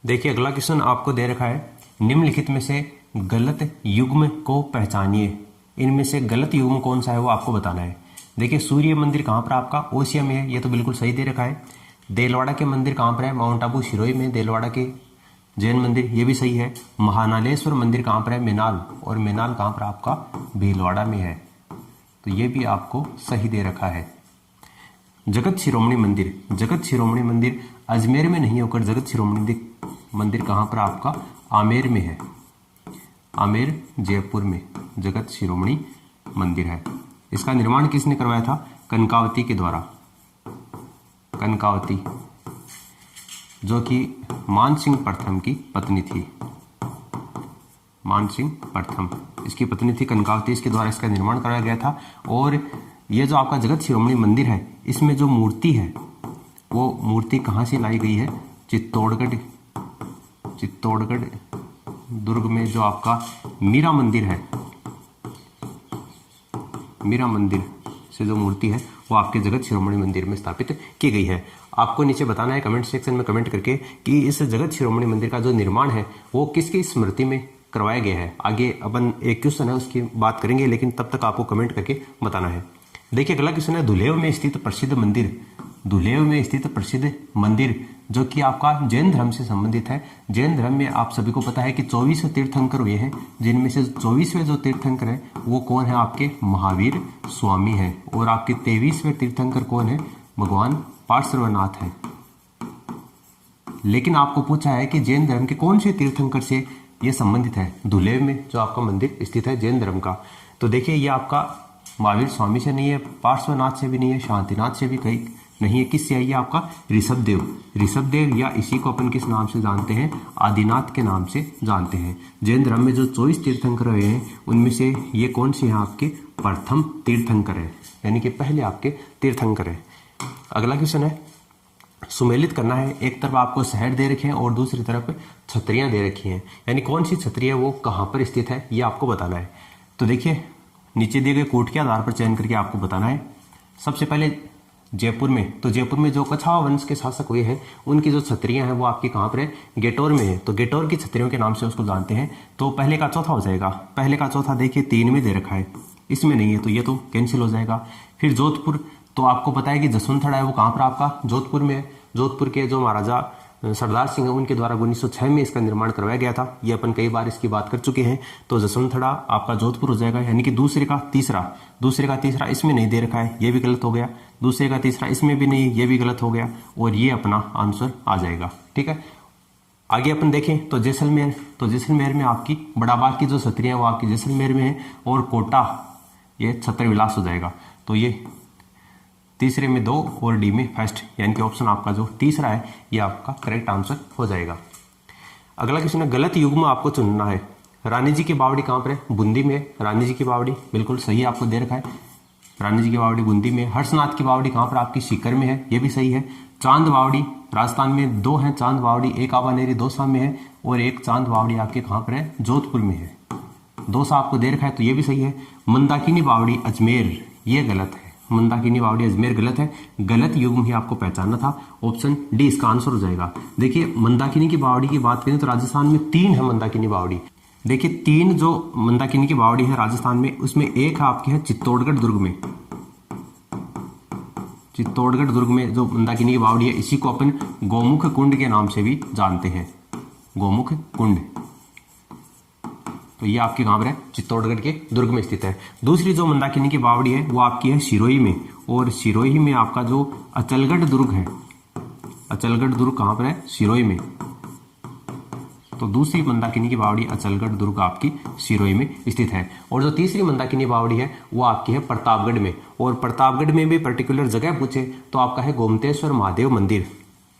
देखिए अगला क्वेश्चन आपको दे रखा है, निम्नलिखित में से गलत युग्म को पहचानिए। इनमें से गलत युग्म कौन सा है वो आपको बताना है। देखिए सूर्य मंदिर कहाँ पर आपका ओसिया में है, ये तो बिल्कुल सही दे रखा है। देलवाड़ा के मंदिर कहाँ पर है, माउंट आबू सिरोही में देलवाड़ा के जैन मंदिर, ये भी सही है। महानालेश्वर मंदिर कहाँ पर है, मेनाल, और मेनाल कहाँ पर आपका भीलवाड़ा में है, तो ये भी आपको सही दे रखा है। जगत शिरोमणि मंदिर, जगत शिरोमणि मंदिर अजमेर में नहीं होकर जगत शिरोमणि मंदिर कहाँ पर आपका आमेर में है, आमेर जयपुर में जगत शिरोमणि मंदिर है। इसका निर्माण किसने करवाया था, कनकावती के द्वारा, कनकावती जो कि मानसिंह प्रथम की पत्नी थी, मानसिंह प्रथम इसकी पत्नी थी कनकावती, इसके द्वारा इसका निर्माण कराया गया था। और ये जो आपका जगत शिरोमणि मंदिर है, इसमें जो मूर्ति है वो मूर्ति कहाँ से लाई गई है, चित्तौड़गढ़, चित्तौड़गढ़ दुर्ग में जो आपका मीरा मंदिर है, मीरा मंदिर से जो मूर्ति है वो आपके जगत शिरोमणि मंदिर में स्थापित की गई है। आपको नीचे बताना है कमेंट सेक्शन में कमेंट करके कि इस जगत शिरोमणि मंदिर का जो निर्माण है वो किसकी स्मृति में करवाया गया है। आगे अपन एक क्वेश्चन है उसकी बात करेंगे, लेकिन तब तक आपको कमेंट करके बताना है। देखिए अगला क्वेश्चन है, धुलेव में स्थित प्रसिद्ध मंदिर, धुलेव में स्थित प्रसिद्ध मंदिर जो कि आपका जैन धर्म से संबंधित है। जैन धर्म में आप सभी को पता है कि 24 तीर्थंकर हुए हैं, जिनमें से 24वें जो तीर्थंकर है वो कौन है, आपके महावीर स्वामी है। और आपके 23वें तीर्थंकर कौन है, भगवान पार्श्वनाथ है। लेकिन आपको पूछा है कि जैन धर्म के कौन से तीर्थंकर से ये संबंधित है, धुलेव में जो आपका मंदिर स्थित है जैन धर्म का। तो देखिए ये आपका महावीर स्वामी से नहीं है, पार्श्वनाथ से भी नहीं है, शांतिनाथ से भी कहीं नहीं है। किससे है ये आपका, ऋषभदेव, ऋषभदेव या इसी को अपन किस नाम से जानते हैं, आदिनाथ के नाम से जानते हैं। जैन धर्म में जो 24 तीर्थंकर हुए हैं उनमें से ये कौन से हैं, आपके प्रथम तीर्थंकर है, यानी कि पहले आपके तीर्थंकर है। अगला क्वेश्चन है, सुमेलित करना है। एक तरफ आपको शहर दे रखे हैं और दूसरी तरफ छतरियां दे रखी हैं, यानी कौन सी छतरी है वो कहाँ पर स्थित है ये आपको बताना है। तो देखिए नीचे दिए गए कोट के आधार पर चयन करके आपको बताना है। सबसे पहले जयपुर में, तो जयपुर में जो कछावा वंश के शासक हुए हैं उनकी जो छतरियां हैं वो आपकी कहाँ पर है, गेटौर में है। तो गेटौर की छतरियों के नाम से उसको जानते हैं। तो पहले का चौथा हो जाएगा, पहले का चौथा देखिए 3 में दे रखा है, इसमें नहीं है तो ये तो कैंसिल हो जाएगा। फिर जोधपुर, तो आपको पता है कि जसवंतथड़ा है वो कहाँ पर आपका जोधपुर में है। जोधपुर के जो महाराजा सरदार सिंह है उनके द्वारा 1906 में इसका निर्माण करवाया गया था, ये अपन कई बार इसकी बात कर चुके हैं। तो जसवंतथड़ा आपका जोधपुर हो जाएगा, यानी कि दूसरे का तीसरा इसमें नहीं दे रखा है, ये भी गलत हो गया। दूसरे का तीसरा इसमें भी नहीं, ये भी गलत हो गया, और ये अपना आंसर आ जाएगा। ठीक है, आगे अपन देखें तो जैसलमेर, तो जैसलमेर में आपकी बड़ाबाग की जो छतरियां वो आपकी जैसलमेर में है। और कोटा ये छत्र विलास हो जाएगा। तो ये तीसरे में 2 और डी में फर्स्ट, यानी कि ऑप्शन आपका जो तीसरा है ये आपका करेक्ट आंसर हो जाएगा। अगला क्वेश्चन है, गलत युग्म आपको चुनना है। रानी जी की बावड़ी कहाँ पर है, बूंदी में। रानी जी की बावड़ी बिल्कुल सही आपको दे रखा है, रानी जी की बावड़ी बूंदी में। हर्षनाथ की बावड़ी कहाँ पर आपकी सीकर में है, ये भी सही है। चांद बावड़ी राजस्थान में 2 है चांद बावड़ी, एक आबानेरी दौसा में है और एक चांद बावड़ी आपके कहाँ पर है, जोधपुर में है। दौसा आपको दे रखा है तो ये भी सही है। मंदाकिनी बावड़ी अजमेर, ये गलत है, मंदाकिनी बावड़ी अजमेर गलत है। गलत युग्म ही आपको पहचानना था, ऑप्शन डी इसका आंसर हो जाएगा। देखिए मंदाकिनी की बावड़ी की बात करें तो राजस्थान में 3 है मंदाकिनी बावड़ी। देखिए 3 जो मंदाकिनी की बावड़ी है राजस्थान में, उसमें एक आपकी है चित्तौड़गढ़ दुर्ग में, चित्तौड़गढ़ दुर्ग में जो मंदाकिनी की बावड़ी है, इसी को अपन गौमुख कुंड के नाम से भी जानते हैं, गोमुख कुंड। तो ये आपके कहाँ पर है, चित्तौड़गढ़ के दुर्ग में स्थित है। दूसरी जो मंदाकिनी की बावड़ी है वो आपकी है सिरोही में, और सिरोही में आपका जो अचलगढ़ दुर्ग है, अचलगढ़ दुर्ग कहाँ पर है, सिरोही में। तो दूसरी मंदाकिनी की बावड़ी अचलगढ़ दुर्ग आपकी सिरोही में स्थित है। और जो तीसरी मंदाकिनी बावड़ी है वो आपकी है प्रतापगढ़ में, और प्रतापगढ़ में भी पर्टिकुलर जगह पूछे तो आपका है गोमतेश्वर महादेव मंदिर,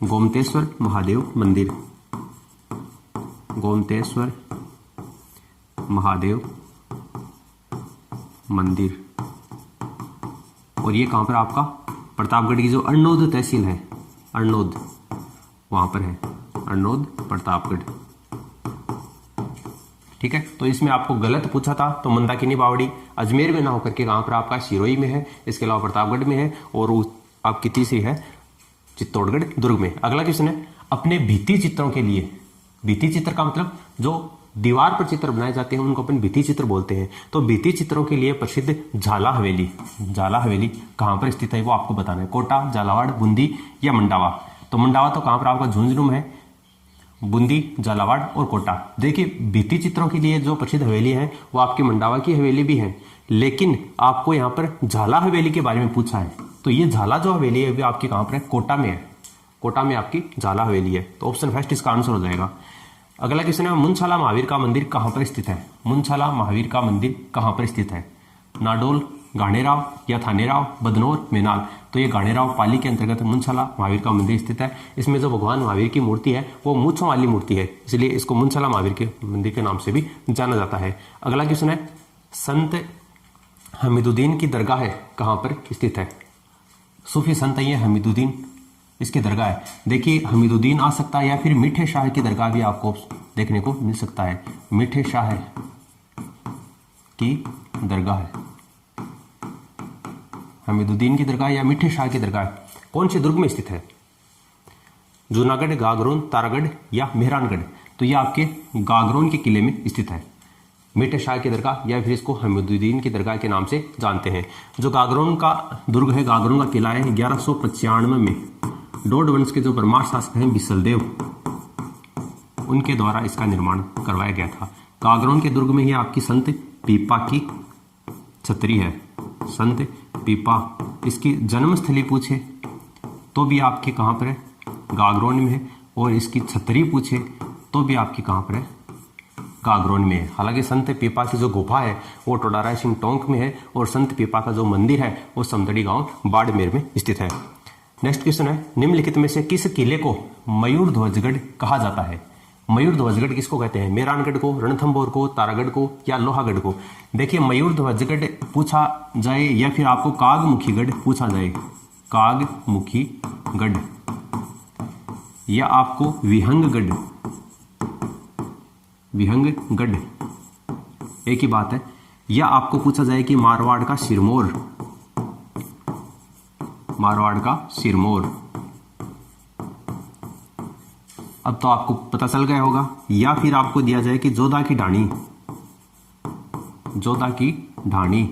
गोमतेश्वर महादेव मंदिर, गोमतेश्वर महादेव मंदिर। और ये कहां पर आपका, प्रतापगढ़ की जो अरनोद तहसील है, अरनोद वहां पर है, अरनोद प्रतापगढ़। ठीक है, तो इसमें आपको गलत पूछा था, तो मंदाकिनी बावड़ी अजमेर में ना होकर के कहां पर आपका सिरोही में है, इसके अलावा प्रतापगढ़ में है, और आपकी तीसरी है चित्तौड़गढ़ दुर्ग में। अगला क्वेश्चन है, अपने भित्ति चित्रों के लिए भित्ति चित्र का मतलब जो दीवार पर चित्र बनाए जाते हैं उनको अपन भित्ति चित्र बोलते हैं। तो भित्ति चित्रों के लिए प्रसिद्ध झाला हवेली, झाला हवेली कहाँ पर स्थित है वो आपको बताना है। कोटा, झालावाड़, बूंदी या मंडावा। तो मंडावा तो कहाँ पर आपका झुंझुनू में है, बूंदी, झालावाड़ और कोटा। देखिए भित्ति चित्रों के लिए जो प्रसिद्ध हवेली है वो आपकी मंडावा की हवेली भी है, लेकिन आपको यहाँ पर झाला हवेली के बारे में पूछा है। तो ये झाला जो हवेली है वो आपकी कहाँ पर है, कोटा में है। कोटा में आपकी झाला हवेली है। तो ऑप्शन फर्स्ट इसका आंसर हो जाएगा। अगला क्वेश्चन है मुंशाला महावीर का मंदिर कहाँ पर स्थित है। मुंशाला महावीर का मंदिर कहाँ पर स्थित है, नाडोल, गाणेराव या थानेराव, बदनौर, मेनाल। तो ये गाणेराव पाली के अंतर्गत मुंशाला महावीर का मंदिर स्थित है। इसमें जो भगवान महावीर की मूर्ति है वो मूंछों वाली मूर्ति है, इसलिए इसको मुंशाला महावीर के मंदिर के नाम से भी जाना जाता है। अगला क्वेश्चन है संत हमीदुद्दीन की दरगाह है कहाँ पर स्थित है। सूफी संत है ये हमीदुद्दीन, इसकी दरगाह है। देखिए हमीदुद्दीन आ सकता है या फिर मीठे शाह की दरगाह भी आपको देखने को मिल सकता है। मीठे शाह की दरगाह है, हमीदुद्दीन की दरगाह या मीठे शाह की दरगाह कौन से दुर्ग में स्थित है, जूनागढ़, गागरोन, तारागढ़ या मेहरानगढ़। तो यह आपके गागरोन के किले में स्थित है, मीठे शाह की दरगाह या फिर इसको हमीदुद्दीन की दरगाह के नाम से जानते हैं। जो गागरोन का दुर्ग है, गागरोन का किला है, 1195 में डोड वंश के जो परमार शासक हैं बिसलदेव, उनके द्वारा इसका निर्माण करवाया गया था। गागरोन के दुर्ग में ही आपकी संत पीपा की छतरी है। संत पीपा, इसकी जन्मस्थली पूछे तो भी आपके कहाँ पर है, गागरोन में है। और इसकी छतरी पूछे तो भी आपकी कहाँ पर है, गागरोन में है। हालांकि संत पीपा की जो गुफा है वो टोडाराय सिंह टोंक में है और संत पीपा का जो मंदिर है वो समदड़ी गांव बाड़मेर में स्थित है। नेक्स्ट क्वेश्चन है निम्नलिखित में से किस किले को मयूर ध्वजगढ़ कहा जाता है। मयूर ध्वजगढ़ किसको कहते हैं, मेहरानगढ़ को, रणथंभौर को, तारागढ़ को या लोहागढ़ को। देखिए मयूर ध्वजगढ़ पूछा जाए या फिर आपको कागमुखीगढ़ पूछा जाए, कागमुखीगढ़ या आपको विहंगगढ़, विहंगगढ़ एक ही बात है, या आपको पूछा जाए कि मारवाड़ का सिरमौर, मारवाड़ का सिरमौर। अब तो आपको पता चल गया होगा। या फिर आपको दिया जाए कि जोधा की ढाणी, जोधा की ढाणी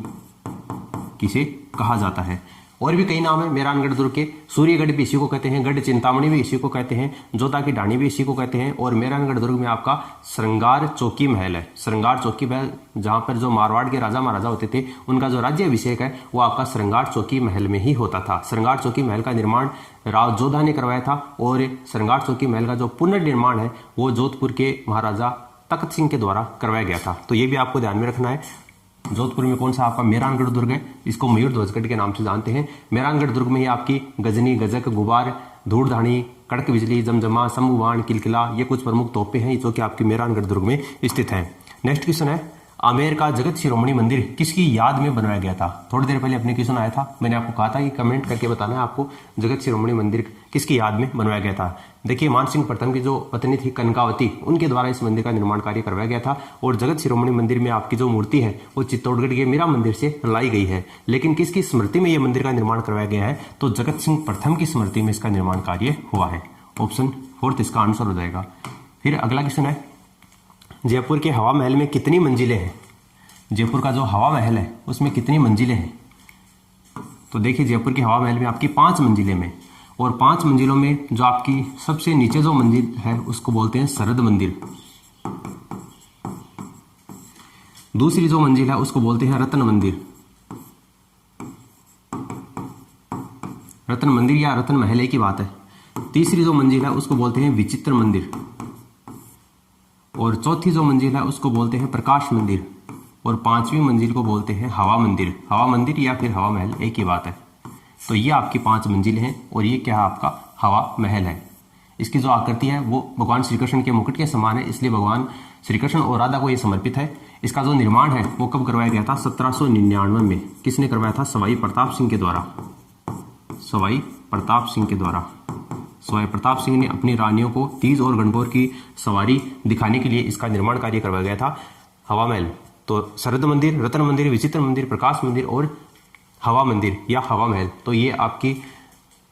किसे कहा जाता है। और भी कई नाम है मेहरानगढ़ दुर्ग के, सूर्यगढ़ भी इसी को कहते हैं, गढ़ चिंतामणि भी इसी को कहते हैं, जोधा की ढाणी भी इसी को कहते हैं। और मेहरानगढ़ दुर्ग में आपका श्रृंगार चौकी महल है। श्रृंगार चौकी महल जहां पर जो मारवाड़ के राजा महाराजा होते थे उनका जो राज्य अभिषेक है वो आपका श्रृंगार चौकी महल में ही होता था। श्रृंगार चौकी महल का निर्माण राव जोधा ने करवाया था और श्रृंगार चौकी महल का जो पुनर्निर्माण है वो जोधपुर के महाराजा तख्त सिंह के द्वारा करवाया गया था। तो ये भी आपको ध्यान में रखना है। जोधपुर में कौन सा आपका मेहरानगढ़ दुर्ग है, इसको मयूर ध्वजगढ़ के नाम से जानते हैं। मेहरानगढ़ दुर्ग में ही आपकी गजनी, गजक, गुबार, धूड़धानी, कड़क बिजली, जमजमा, शंभुबाण, किलकिला ये कुछ प्रमुख तोपें हैं जो कि आपकी मेहरानगढ़ दुर्ग में स्थित हैं। नेक्स्ट क्वेश्चन है आमेर का जगत शिरोमणि मंदिर किसकी याद में बनवाया गया था। थोड़ी देर पहले अपने क्वेश्चन आया था, मैंने आपको कहा था कि कमेंट करके बताना है आपको जगत शिरोमणि मंदिर किसकी याद में बनवाया गया था। देखिए मानसिंह प्रथम की जो पत्नी थी कनकावती, उनके द्वारा इस मंदिर का निर्माण कार्य करवाया गया था। और जगत शिरोमणि मंदिर में आपकी जो मूर्ति है वो चित्तौड़गढ़ के मीरा मंदिर से लाई गई है। लेकिन किसकी स्मृति में यह मंदिर का निर्माण करवाया गया है, तो जगत सिंह प्रथम की स्मृति में इसका निर्माण कार्य हुआ है। ऑप्शन फोर्थ इसका आंसर हो जाएगा। फिर अगला क्वेश्चन है जयपुर के हवा महल में कितनी मंजिलें हैं। जयपुर का जो हवा महल है उसमें कितनी मंजिलें हैं। तो देखिए जयपुर के हवा महल में आपकी 5 मंजिलें में, और 5 मंजिलों में जो आपकी सबसे नीचे जो मंजिल है उसको बोलते हैं शरद मंदिर। दूसरी जो मंजिल है उसको बोलते हैं रत्न मंदिर, रत्न मंदिर या रत्न महल एक ही बात है। तीसरी जो मंजिल है उसको बोलते हैं विचित्र मंदिर, और चौथी जो मंजिल है उसको बोलते हैं प्रकाश मंदिर, और 5वीं मंजिल को बोलते हैं हवा मंदिर। हवा मंदिर या फिर हवा महल एक ही बात है। तो ये आपकी 5 मंजिल हैं और ये क्या है आपका हवा महल है। इसकी जो आकृति है वो भगवान श्री कृष्ण के मुकुट के समान है, इसलिए भगवान श्री कृष्ण और राधा को ये समर्पित है। इसका जो निर्माण है वो कब करवाया गया था, 1799 में। किसने करवाया था, सवाई प्रताप सिंह के द्वारा। सवाई प्रताप सिंह के द्वारा। सवाई प्रताप सिंह ने अपनी रानियों को तीज और गणगौर की सवारी दिखाने के लिए इसका निर्माण कार्य करवाया गया था, हवा महल। तो शरद मंदिर, रत्न मंदिर, विचित्र मंदिर, प्रकाश मंदिर और हवा मंदिर या हवा महल, तो ये आपकी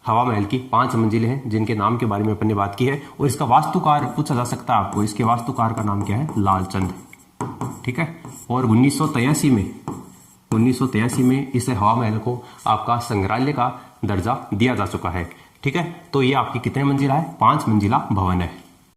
हवा महल की 5 मंजिलें हैं जिनके नाम के बारे में अपन ने बात की है। और इसका वास्तुकार पूछा जा सकता है आपको, इसके वास्तुकार का नाम क्या है? लालचंद। ठीक है। और 1983 में इस हवा महल को आपका संग्रहालय का दर्जा दिया जा चुका है। ठीक है। तो ये आपकी कितने मंजिला है? 5 मंजिला भवन है।